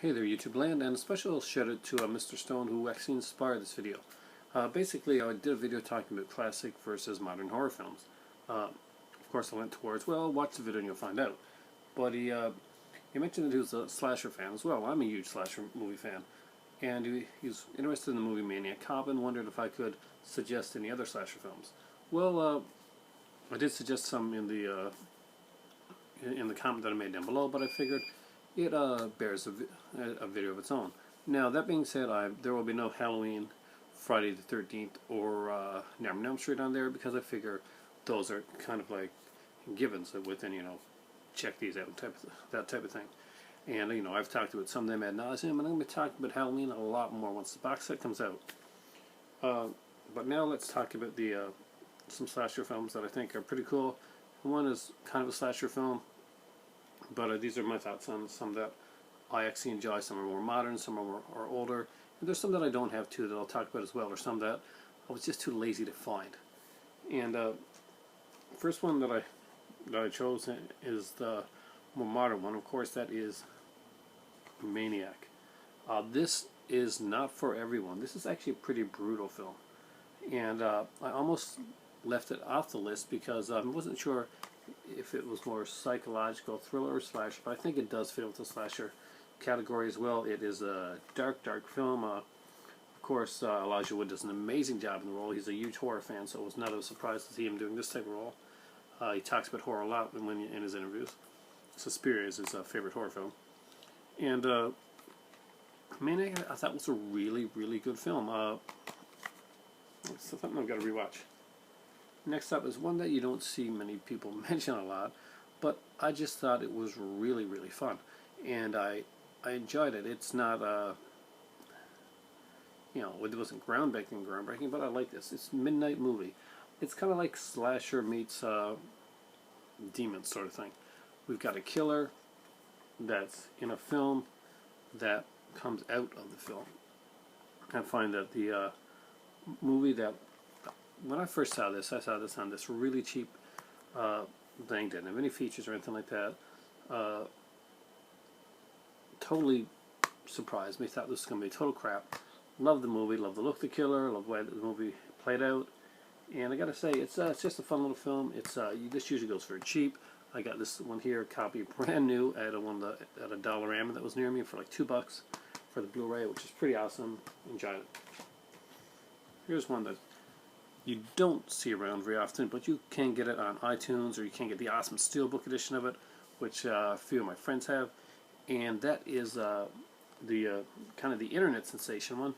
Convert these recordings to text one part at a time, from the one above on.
Hey there YouTube land, and a special shout out to Mr. Stone, who actually inspired this video. Basically, I did a video talking about classic versus modern horror films. Of course I went towards, well, watch the video and you'll find out. But he mentioned that he was a slasher fan as well. I'm a huge slasher movie fan. And he's interested in the movie Maniac Cop and wondered if I could suggest any other slasher films. Well, I did suggest some in the comment that I made down below, but I figured it bears a video of its own. Now, that being said, there will be no Halloween, Friday the 13th, or Nightmare on Elm Street on there, because I figure those are kind of like givens within, check these out, that type of thing. And, I've talked about some of them ad nauseum, and I'm going to be talking about Halloween a lot more once the box set comes out. But now let's talk about some slasher films that I think are pretty cool. One is kind of a slasher film, but these are my thoughts on some that I actually enjoy. Some are more modern, some are older, and there's some that I don't have too that I'll talk about as well, or some that I was just too lazy to find. And first one that I chose is the more modern one. Of course, that is Maniac. This is not for everyone. This is actually a pretty brutal film, and I almost left it off the list because I wasn't sure if it was more psychological thriller or slasher, but I think it does fit with the slasher category as well. It is a dark film. Of course, Elijah Wood does an amazing job in the role. He's a huge horror fan, so it was not a surprise to see him doing this type of role. He talks about horror a lot in his interviews. Suspiria is his favorite horror film. And Maniac, I thought was a really, really good film. It's something I've got to rewatch. Next up is one that you don't see many people mention a lot, but I just thought it was really, really fun, and I enjoyed it. It's not it wasn't groundbreaking, but I like this. It's Midnight Movie. It's kind of like slasher meets demons sort of thing. We've got a killer that's in a film that comes out of the film. I find that the movie that when I first saw this, I saw this on this really cheap thing, didn't have any features or anything like that. Totally surprised me, thought this was going to be total crap. Loved the movie, loved the look of the killer, loved the way the movie played out. And I gotta say, it's just a fun little film. This usually goes very cheap. I got this one here, copy brand new at a Dollarama that was near me for like $2 for the Blu-ray, which is pretty awesome. Enjoyed it. Here's one that you don't see around very often, but you can get it on iTunes, or you can get the awesome Steelbook edition of it, which a few of my friends have, and that is the kind of the internet sensation one,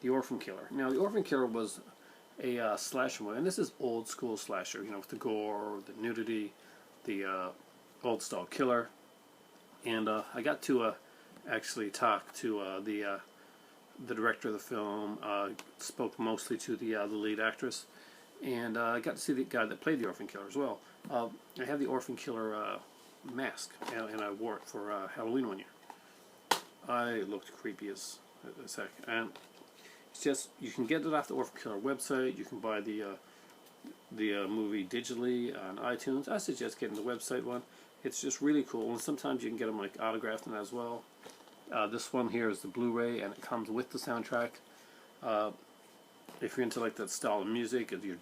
The Orphan Killer. Now, The Orphan Killer was a slasher movie, and this is old school slasher, with the gore, the nudity, the old style killer, and I got to actually talk to the director of the film. Spoke mostly to the lead actress, and I got to see the guy that played the Orphan Killer as well. I had the Orphan Killer mask, and I wore it for Halloween one year. I looked creepy as heck, and it's just, you can get it off the Orphan Killer website. You can buy the movie digitally on iTunes. I suggest getting the website one. It's just really cool, and sometimes you can get them like autographed in as well. This one here is the Blu-ray, and it comes with the soundtrack. If you're into like that style of music, you're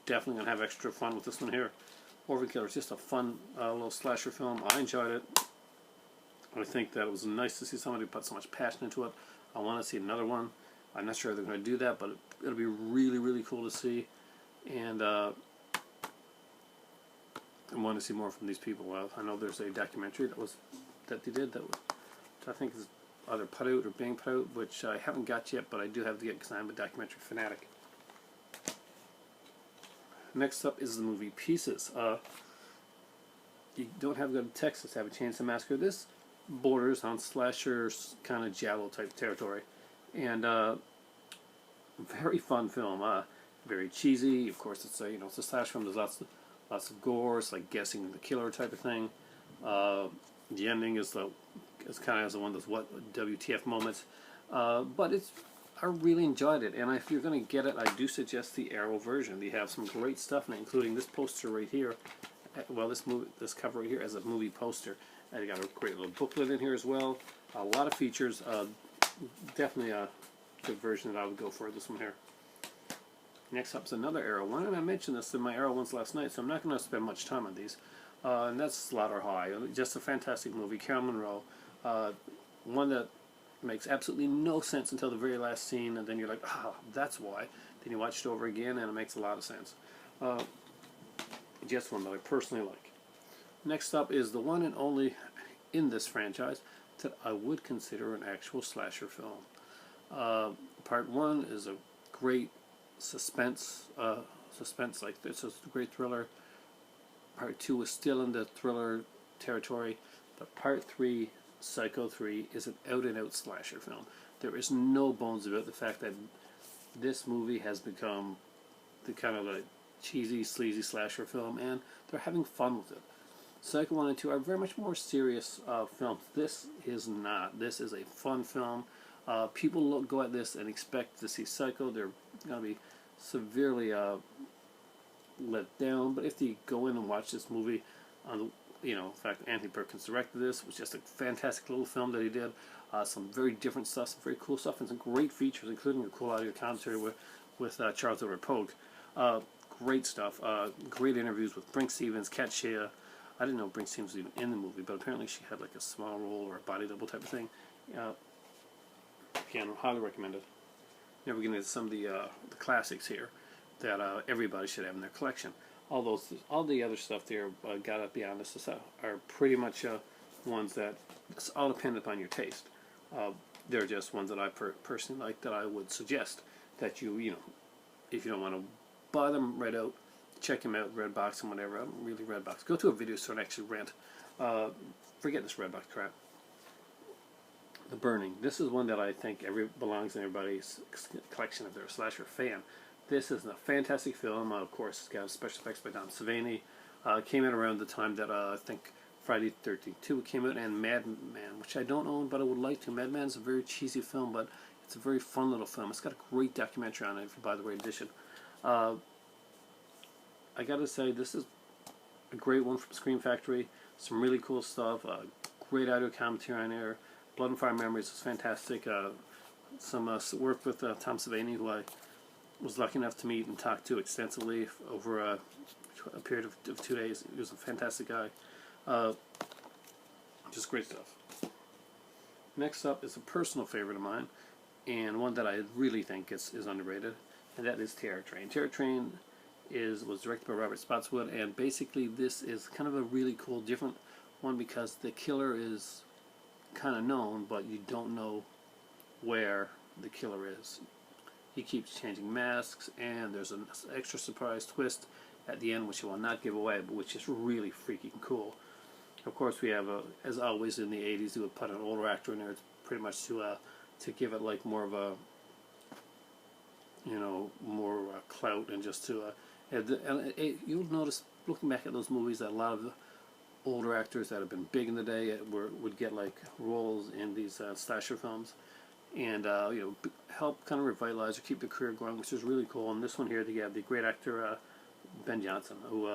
definitely going to have extra fun with this one here. Orphan Killer is just a fun little slasher film. I enjoyed it. I think that it was nice to see somebody put so much passion into it. I want to see another one. I'm not sure they're going to do that, but it'll be really, really cool to see. And I want to see more from these people. I know there's a documentary that they did that I think is either put out or being put out, which I haven't got yet, but I do have to get because I'm a documentary fanatic. Next up is the movie Pieces. You don't have to go to Texas to have a Chainsaw Massacre. This borders on slasher kind of giallo type territory, and very fun film. Very cheesy. Of course, it's a slasher film. There's lots of gore. It's like guessing the killer type of thing. The ending is kind of one of those WTF moments, but I really enjoyed it, and if you're going to get it, I do suggest the Arrow version. They have some great stuff in it, including this poster right here. Well, this cover right here as a movie poster. I got a great little booklet in here as well. A lot of features. Definitely a good version that I would go for, this one here. Next up is another Arrow one, and I mentioned this in my Arrow ones last night, so I'm not going to spend much time on these. And that's Slaughter High. Just a fantastic movie. Carol Monroe. One that makes absolutely no sense until the very last scene, and then you're like, ah, that's why. Then you watch it over again, and it makes a lot of sense. Just one that I personally like. Next up is the one and only in this franchise that I would consider an actual slasher film. Part 1 is a great suspense, like this is a great thriller. Part 2 is still in the thriller territory, but Part 3, Psycho 3, is an out-and-out slasher film. There is no bones about the fact that this movie has become the kind of a cheesy, sleazy slasher film, and they're having fun with it. Psycho 1 and 2 are very much more serious films. This is not. This is a fun film. People go at this and expect to see Psycho. They're going to be severely let down. But if they go in and watch this movie, in fact, Anthony Perkins directed this. It was just a fantastic little film that he did. Some very different stuff, some very cool stuff, and some great features, including a cool audio commentary with Charles Edward Pogue. Great stuff. Great interviews with Brinke Stevens, Kat Shea. I didn't know Brinke Stevens was even in the movie, but apparently she had like a small role or a body double type of thing. Again, highly recommended. Now we're getting into some of the classics here that everybody should have in their collection. All the other stuff there, gotta be honest, are pretty much ones that it's all dependent upon your taste. They're just ones that I personally like, that I would suggest that you if you don't want to buy them right out, check them out, Redbox and whatever. Really Redbox. Go to a video store and actually rent. Forget this Redbox crap. The Burning. This is one that I think belongs in everybody's collection if they're a slasher fan. This is a fantastic film. Of course, it's got special effects by Don Savini. Came out around the time that I think Friday the 13th 2 came out, and Madman, which I don't own, but I would like to. Madman's a very cheesy film, but it's a very fun little film. It's got a great documentary on it if you buy the right edition. I gotta say, this is a great one from Scream Factory. Some really cool stuff. Great audio commentary on there. Blood and Fire Memories was fantastic. Some work with Tom Savini, who I was lucky enough to meet and talk to extensively over a period of 2 days. He was a fantastic guy. Just great stuff. Next up is a personal favorite of mine, and one that I really think is underrated, and that is Terror Train. Terror Train was directed by Robert Spotswood, and basically this is kind of a really cool, different one because the killer is kind of known, but you don't know where the killer is. He keeps changing masks, and there's an extra surprise twist at the end, which I will not give away, but which is really freaking cool. Of course, we have, as always in the 80s, they would put an older actor in there, pretty much to give it like more of a, more clout, and just to, you'll notice looking back at those movies that a lot of the older actors that have been big in the day would get like roles in these slasher films, and help kind of revitalize or keep their career going, which is really cool. And this one here, they have the great actor Ben Johnson, who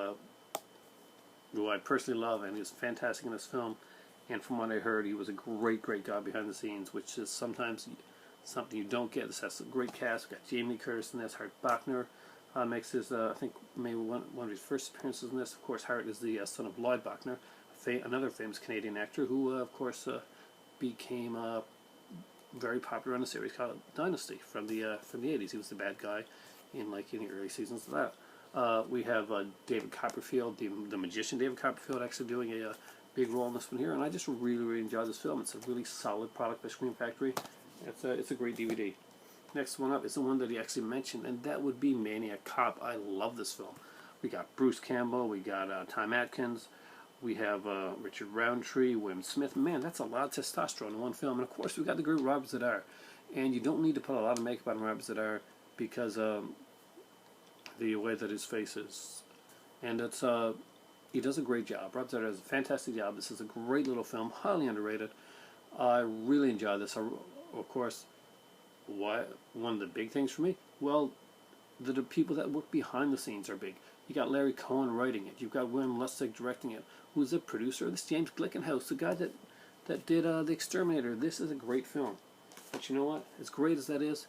I personally love, and he's fantastic in this film. And from what I heard, he was a great guy behind the scenes, which is sometimes something you don't get. This has a great cast. We've got Jamie Curtis in this. Hart Bachner makes his, I think, maybe one of his first appearances in this. Of course, Hart is the son of Lloyd Bachner, another famous Canadian actor who, of course, became very popular on a series called Dynasty from the 80s. He was the bad guy in the early seasons of that. We have David Copperfield, the magician David Copperfield, actually doing a big role in this one here, and I just really enjoyed this film. It's a really solid product by Scream Factory. It's a great DVD. Next one up is the one that he actually mentioned, and that would be Maniac Cop. I love this film. We got Bruce Campbell, we got Tom Atkins, we have Richard Roundtree, William Smith. Man, that's a lot of testosterone in one film. And of course, we got the great Robert Z'Dar. And you don't need to put a lot of makeup on Robert Z'Dar because the way that his face is. And he does a great job. Robert Z'Dar does a fantastic job. This is a great little film, highly underrated. I really enjoy this. Of course, one of the big things for me, well, the people that work behind the scenes are big. You got Larry Cohen writing it. You've got William Lustig directing it, who's the producer of this. James Glickenhaus, the guy that that did The Exterminator. This is a great film. But you know what? As great as that is,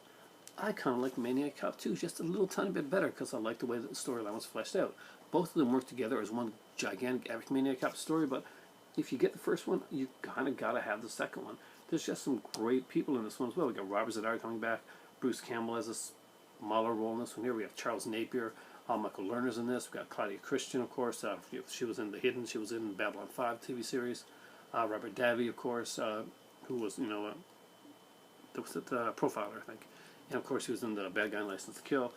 I kind of like Maniac Cop 2 just a little tiny bit better because I like the way that the storyline was fleshed out. Both of them work together as one gigantic epic Maniac Cop story, but if you get the first one, you kind of got to have the second one. There's just some great people in this one as well. We got Robert Z'Dar coming back, Bruce Campbell has a smaller role in this one here. We have Charles Napier, Michael Lerner's in this. We got Claudia Christian, of course. She was in The Hidden. She was in Babylon 5 TV series. Robert Davi, of course, who was, the Profiler, I think. And of course, he was in the Bad Guy in License to Kill.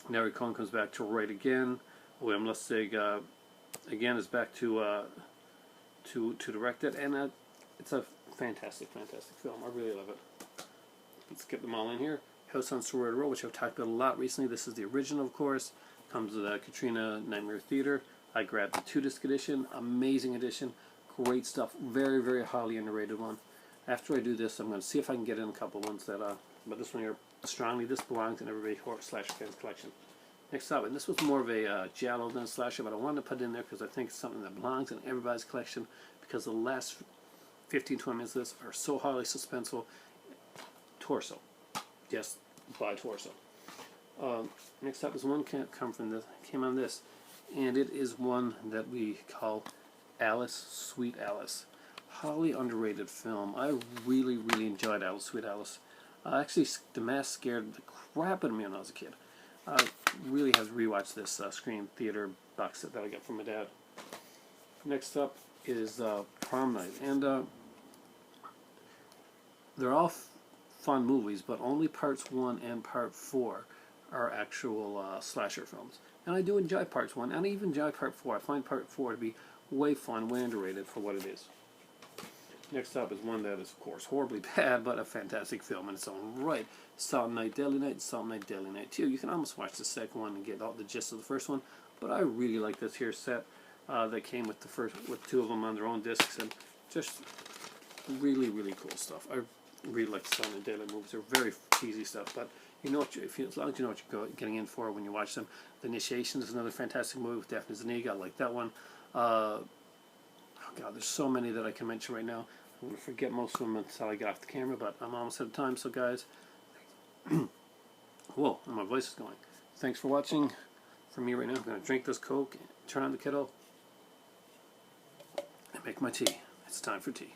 Neri Cohn comes back to write again. William Lustig again is back to direct it, and it's a fantastic, fantastic film. I really love it. Let's get them all in here. House on Sorority Row, which I've talked about a lot recently. This is the original, of course. Comes with Katrina Nightmare Theater. I grabbed the 2-disc edition. Amazing edition. Great stuff. Very, very highly underrated one. After I do this, I'm going to see if I can get in a couple ones that, but this one here, strongly, this belongs in every horror slasher fan's collection. Next up, and this was more of a giallo than a slasher, but I wanted to put it in there because I think it's something that belongs in everybody's collection because the last 15-20 minutes of this are so highly suspenseful. Torso. Yes, by Torso. Next up is one came on this, and it is one that we call Alice, Sweet Alice. Highly underrated film. I really, really enjoyed Alice, Sweet Alice. Actually, The Mask scared the crap out of me when I was a kid. I really have rewatched this Scream Theater box set that I got from my dad. Next up is Prom Night, and they're all fun movies, but only parts 1 and part 4 are actual slasher films. And I do enjoy parts 1, and I even enjoy part 4. I find part 4 to be way fun, way underrated for what it is. Next up is one that is, of course, horribly bad, but a fantastic film in its own right. Silent Night, Deadly Night, Silent Night, Deadly Night 2. You can almost watch the second one and get all the gist of the first one, but I really like this here set that came with with 2 of them on their own discs, and just really, really cool stuff. I really like the Silent Night, Deadly Night movies. They're very cheesy stuff, but you know what as long as you know what you're getting in for when you watch them. The Initiation is another fantastic movie with Daphne Zuniga. I like that one. Oh God, there's so many that I can mention right now. I'm going to forget most of them until I get off the camera, but I'm almost out of time, so guys, whoa, my voice is going. Thanks for watching. For me right now, I'm going to drink this Coke, turn on the kettle, and make my tea. It's time for tea.